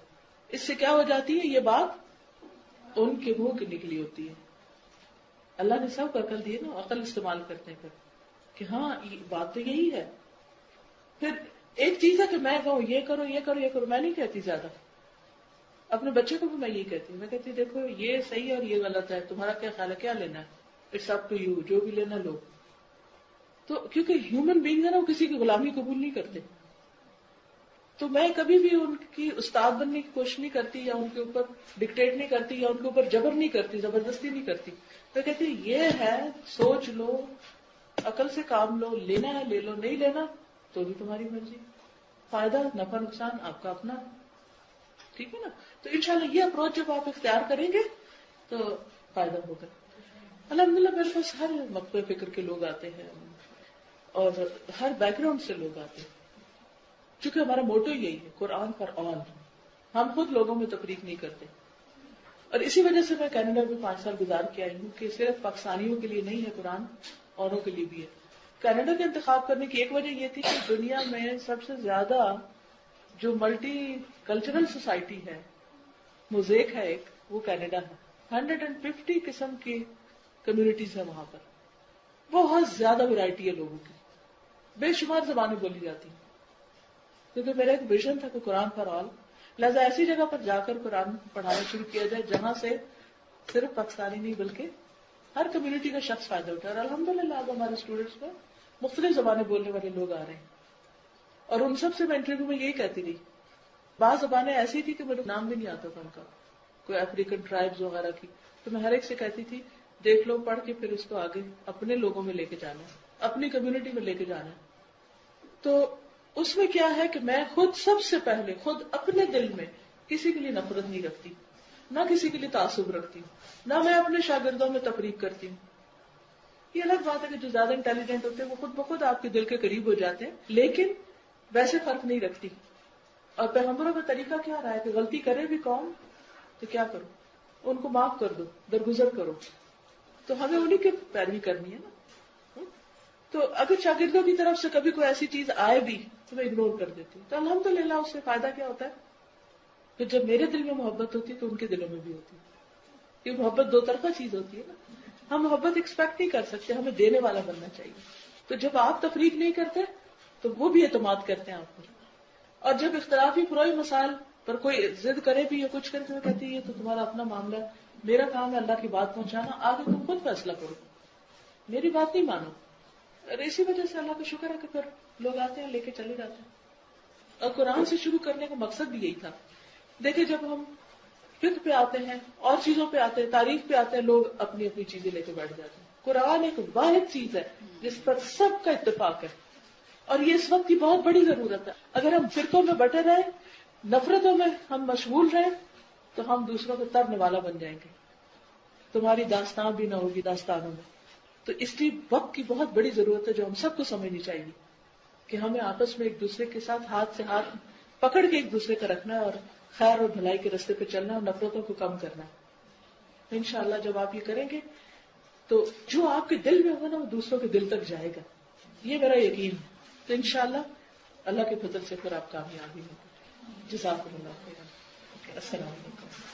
اس سے کیا ہو جاتی ہے؟ یہ بات ان کے منہ کی نکلی ہوتی ہے. اللہ نے سب کو عقل دی ہے نا، عقل استعمال کرتے ہیں پھر کہ ہاں یہ بات تو یہی ہے. پھر ایک چیز ہے کہ میں کہوں یہ کرو یہ کرو یہ کرو، میں نہیں کہتی زیادہ. اپنے بچے کو بھی میں یہ کہتی ہوں، میں کہتی دیکھو یہ صحیح ہے اور یہ غلط ہے، تمہارا کیا خیال ہے، کیا لینا ہے؟ اٹس اپ ٹو یو، جو بھی لینا لو. تو کیونکہ ہیومن بینگ ہے نا، وہ کسی کی غلامی قبول نہیں کرتے. تو میں کبھی بھی ان کی استاد بننے کی کوشش نہیں کرتی یا ان کے اوپر ڈکٹیٹ نہیں کرتی یا ان کے اوپر جبر نہیں کرتی، زبردستی نہیں کرتی. میں کہتی یہ ہے، سوچ لو، عقل سے کام لو، لینا ہے لے لو، نہیں لینا تو بھی تمہاری مرضی. فائدہ نفع نقصان آپ کا اپنا. ٹھیک ہے نا؟ تو انشاءاللہ یہ اپروچ جب آپ اختیار کریں گے تو فائدہ ہوگا. الحمدللہ میرے پاس ہر مکتب فکر کے لوگ آتے ہیں اور ہر بیک گراؤنڈ سے لوگ آتے ہیں، چونکہ ہمارا موٹو یہی ہے قرآن فار آل. ہم خود لوگوں میں تفریق نہیں کرتے. اور اسی وجہ سے میں کینیڈا میں 5 سال گزار کے آئی ہوں کہ صرف پاکستانیوں کے لیے نہیں ہے قرآن، اوروں کے لیے بھی ہے. کینیڈا کا انتخاب کرنے کی ایک وجہ یہ تھی کہ دنیا میں سب سے زیادہ جو ملٹی کلچرل سوسائٹی ہے، موزیک ہے ایک، وہ کینیڈا ہے. 150 قسم کی کمیونٹیز ہیں وہاں پر. بہت زیادہ ورائٹی ہے لوگوں کی، بے شمار زبانیں بولی جاتی ہیں. کیونکہ میرا ایک ویژن تھا کہ قرآن فار آل، لہذا ایسی جگہ پر جا کر قرآن پڑھانا شروع کیا جائے جہاں سے صرف پاکستانی نہیں بلکہ ہر کمیونٹی کا شخص فائدہ اٹھا. اور الحمدللہ اب ہمارے اسٹوڈینٹس میں مختلف زبانیں بولنے والے لوگ آ رہے ہیں. اور ان سب سے میں انٹرویو میں یہی کہتی رہی. بعض زبانیں ایسی تھی کہ مجھے نام بھی نہیں آتا تھا ان کا، کوئی افریقن ٹرائبز وغیرہ کی. تو میں ہر ایک سے کہتی تھی دیکھ لو، پڑھ کے پھر اس کو آگے اپنے لوگوں میں لے کے جانا ہے، اپنی کمیونٹی میں لے کے جانا ہے. تو اس میں کیا ہے کہ میں خود سب سے پہلے خود اپنے دل میں کسی کے لیے نفرت نہیں رکھتی، نہ کسی کے لیے تعصب رکھتی ہوں، نہ میں اپنے شاگردوں میں تفریق کرتی ہوں. یہ الگ بات ہے کہ جو زیادہ انٹیلیجنٹ ہوتے ہیں وہ خود بخود آپ کے دل کے قریب ہو جاتے ہیں، لیکن ویسے فرق نہیں رکھتی. اور پیغمبروں کا طریقہ کیا رہا ہے کہ غلطی کرے بھی قوم تو کیا کرو، ان کو معاف کر دو، درگزر کرو. تو ہمیں انہی کی پیروی کرنی ہے نا. تو اگر شاگردوں کی طرف سے کبھی کوئی ایسی چیز آئے بھی تو میں اگنور کر دیتی ہوں. تو الحمدللہ اس سے فائدہ کیا ہوتا ہے کہ جب میرے دل میں محبت ہوتی ہے تو ان کے دلوں میں بھی ہوتی ہے. یہ محبت دو طرفہ چیز ہوتی ہے نا. ہم محبت ایکسپیکٹ نہیں کر سکتے، ہمیں دینے والا بننا چاہیے. تو جب آپ تفریق نہیں کرتے تو وہ بھی اعتماد کرتے ہیں آپ پر. اور جب اختلافی فروعی مسائل پر کوئی ضد کرے بھی یا کچھ کرے تو کہتی ہے یہ تو تمہارا اپنا معاملہ ہے, میرا کام ہے اللہ کی بات پہنچانا, آگے تم خود فیصلہ کرو, میری بات نہیں مانو. اور اسی وجہ سے اللہ کا شکر ہے کہ پھر لوگ آتے ہیں لے کے چلے جاتے ہیں. اور قرآن سے شروع کرنے کا مقصد بھی یہی تھا. دیکھیں جب ہم فقہ پہ آتے ہیں اور چیزوں پہ آتے ہیں, تاریخ پہ آتے ہیں, لوگ اپنی اپنی چیزیں لے کے بیٹھ جاتے ہیں. قرآن ایک واحد چیز ہے جس پر سب کا اتفاق ہے, اور یہ اس وقت کی بہت بڑی ضرورت ہے. اگر ہم فرقوں میں بٹے رہے, نفرتوں میں ہم مشغول رہے, تو ہم دوسروں کو ترنے والا بن جائیں گے, تمہاری داستان بھی نہ ہوگی داستانوں میں. تو اس لیے وقت کی بہت بڑی ضرورت ہے جو ہم سب کو سمجھنی چاہیے کہ ہمیں آپس میں ایک دوسرے کے ساتھ ہاتھ سے ہاتھ پکڑ کے ایک دوسرے کا رکھنا ہے, اور خیر اور بھلائی کے راستے پہ چلنا ہے, اور نفرتوں کو کم کرنا ہے. انشاءاللہ جب آپ یہ کریں گے تو جو آپ کے دل میں ہوگا نا وہ دوسروں کے دل تک جائے گا, یہ میرا یقین ہے. تو انشاءاللہ اللہ کے فضل سے پھر آپ کامیابی ہوگی. جزاکم اللہ خیرا. السلام علیکم.